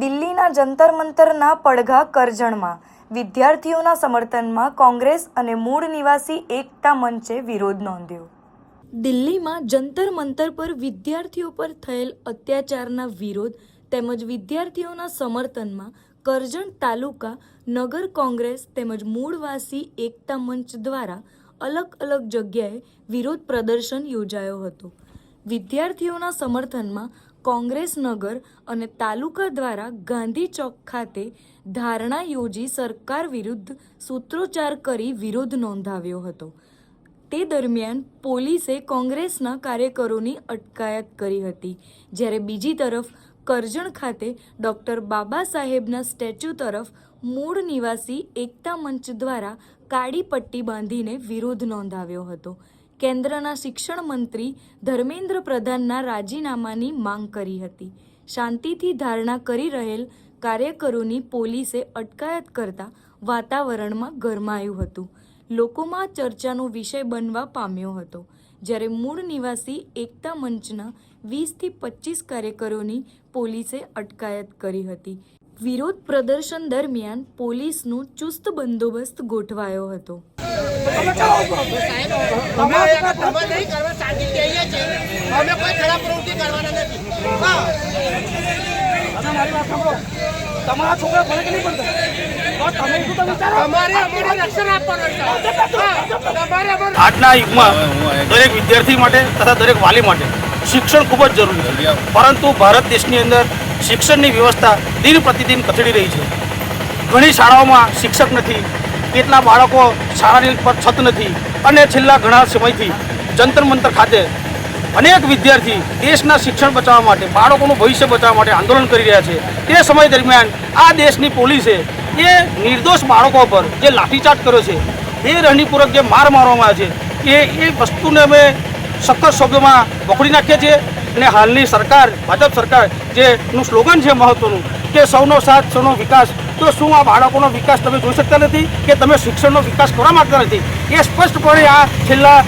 દિલ્હીના જંતર મંતરના પડઘા કરજણમાં વિદ્યાર્થીઓના સમર્થનમાં કોંગ્રેસ અને મૂળ નિવાસી એકતા મંચે વિરોધ નોંધ્યો। દિલ્હીમાં જંતર મંતર પર વિદ્યાર્થીઓ પર થયેલ અત્યાચારના વિરોધ તેમજ વિદ્યાર્થીઓના સમર્થનમાં કરજણ તાલુકા નગર કોંગ્રેસ તેમજ મૂળવાસી એકતા મંચ દ્વારા અલગ અલગ જગ્યાએ વિરોધ પ્રદર્શન યોજાયો હતો। વિદ્યાર્થીઓના સમર્થનમાં કોંગ્રેસ નગર અને તાલુકા દ્વારા ગાંધી ચોક ખાતે ધારણા યોજી સરકાર વિરુદ્ધ સૂત્રોચ્ચાર કરી વિરોધ નોંધાવ્યો હતો। તે દરમિયાન પોલીસે કોંગ્રેસના કાર્યકરોની અટકાયત કરી હતી, જ્યારે બીજી તરફ કરજણ ખાતે ડૉક્ટર બાબા સાહેબના સ્ટેચ્યુ તરફ મૂળ નિવાસી એકતા મંચ દ્વારા કાળી પટ્ટી બાંધીને વિરોધ નોંધાવ્યો હતો। કેન્દ્રના શિક્ષણ મંત્રી ધર્મેન્દ્ર પ્રધાનના રાજીનામાની માંગ કરી હતી। શાંતિથી ધારણા કરી રહેલ કાર્યકરોની પોલીસે અટકાયત કરતા વાતાવરણમાં ગરમાયું હતું। લોકોમાં ચર્ચાનો વિષય બનવા પામ્યો હતો, જ્યારે મૂળ નિવાસી એકતા મંચના 20 થી 25 કાર્યકરોની પોલીસે અટકાયત કરી હતી। વિરોધ પ્રદર્શન દરમિયાન પોલીસનો ચુસ્ત બંદોબસ્ત ગોઠવાયો હતો। આજના યુગમાં દરેક વિદ્યાર્થી માટે તથા દરેક વાલી માટે શિક્ષણ ખૂબ જ જરૂરી છે, પરંતુ ભારત દેશની અંદર શિક્ષણની વ્યવસ્થા દિન પ્રતિદિન કથળી રહી છે। ઘણી શાળાઓમાં શિક્ષક નથી, કેટલા બાળકો શાળાની પર છત નથી, અને છેલ્લા ઘણા સમયથી જંતર મંતર ખાતે અનેક વિદ્યાર્થી દેશના શિક્ષણ બચાવવા માટે, બાળકોનું ભવિષ્ય બચાવવા માટે આંદોલન કરી રહ્યા છે। તે સમય દરમિયાન આ દેશની પોલીસે એ નિર્દોષ બાળકો પર જે લાઠીચાર્જ કર્યો છે, બેરહણીપૂર્વક જે માર મારવામાં આવે છે, એ વસ્તુને અમે સખત શબ્દોમાં વખોડી નાખીએ છીએ। અને હાલની સરકાર, ભાજપ સરકાર, જેનું સ્લોગન છે મહત્વનું કે સૌનો સાથ સૌનો વિકાસ, તો શું આ બાળકોનો વિકાસ તમે જોઈ શકતા નથી કે તમે શિક્ષણનો વિકાસ કરવા માંગતા નથી? એ સ્પષ્ટપણે આ છેલ્લા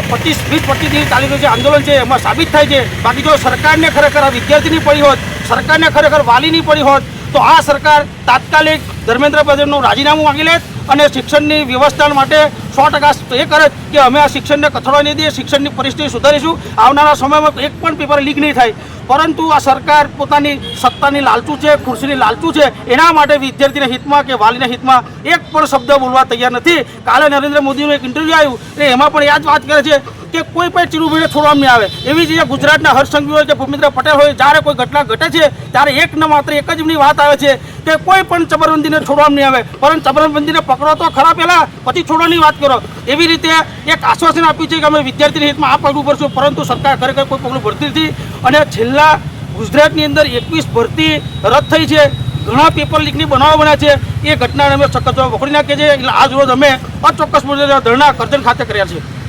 20-25 દિવસ ચાલી રહ્યું છે આંદોલન છે એમાં સાબિત થાય છે। બાકી જો સરકારને ખરેખર આ વિદ્યાર્થીની પડી હોત, સરકારને ખરેખર વાલીની પડી હોત, તો આ સરકાર તાત્કાલિક ધર્મેન્દ્ર પ્રધાનનું રાજીનામું માંગી લેત અને શિક્ષણની વ્યવસ્થા માટે 100% એ કરે કે અમે આ શિક્ષણને કથળવા નહીં દઈએ, શિક્ષણની પરિસ્થિતિ સુધારીશું, આવનારા સમયમાં એક પણ પેપર લીક નહીં થાય। પરંતુ આ સરકાર પોતાની સત્તાની લાલચું છે, ખુરશીની લાલચું છે, એના માટે વિદ્યાર્થીના હિતમાં કે વાલીના હિતમાં એક પણ શબ્દ બોલવા તૈયાર નથી। કાલે નરેન્દ્ર મોદીનું એક ઇન્ટરવ્યૂ આવ્યું અને એમાં પણ એ જ વાત કરે છે કે કોઈ પણ ચીરુભીને છોડવામાં નહીં આવે। એવી જ રીતે ગુજરાતના હર્ષ સંઘવી હોય કે ભૂપેન્દ્ર પટેલ હોય, જ્યારે કોઈ ઘટના ઘટે છે ત્યારે એક ન માત્ર એક જ એમની વાત આવે છે કે કોઈ પણ ચબરબંધીને છોડવામાં નહીં આવે, પરંતુ ચબરબંધીને પકડો તો ખરા પહેલાં, પછી છોડવાની વાત કરો। એવી રીતે એક આશ્વાસન આપ્યું છે કે અમે વિદ્યાર્થીના હિતમાં આ પગલું ભરશું, પરંતુ સરકાર ખરેખર કોઈ પગલું ભરતી નથી। અને છેલ્લા ગુજરાતની અંદર 21 ભરતી રદ થઈ છે, ઘણા પેપર લીકની બનાવો બન્યા છે, એ ઘટનાને અમે સખત વખોડી નાખીએ છીએ। એટલે આજ રોજ અમે અચોક્કસ ધરણા કરજણ ખાતે કર્યા છે।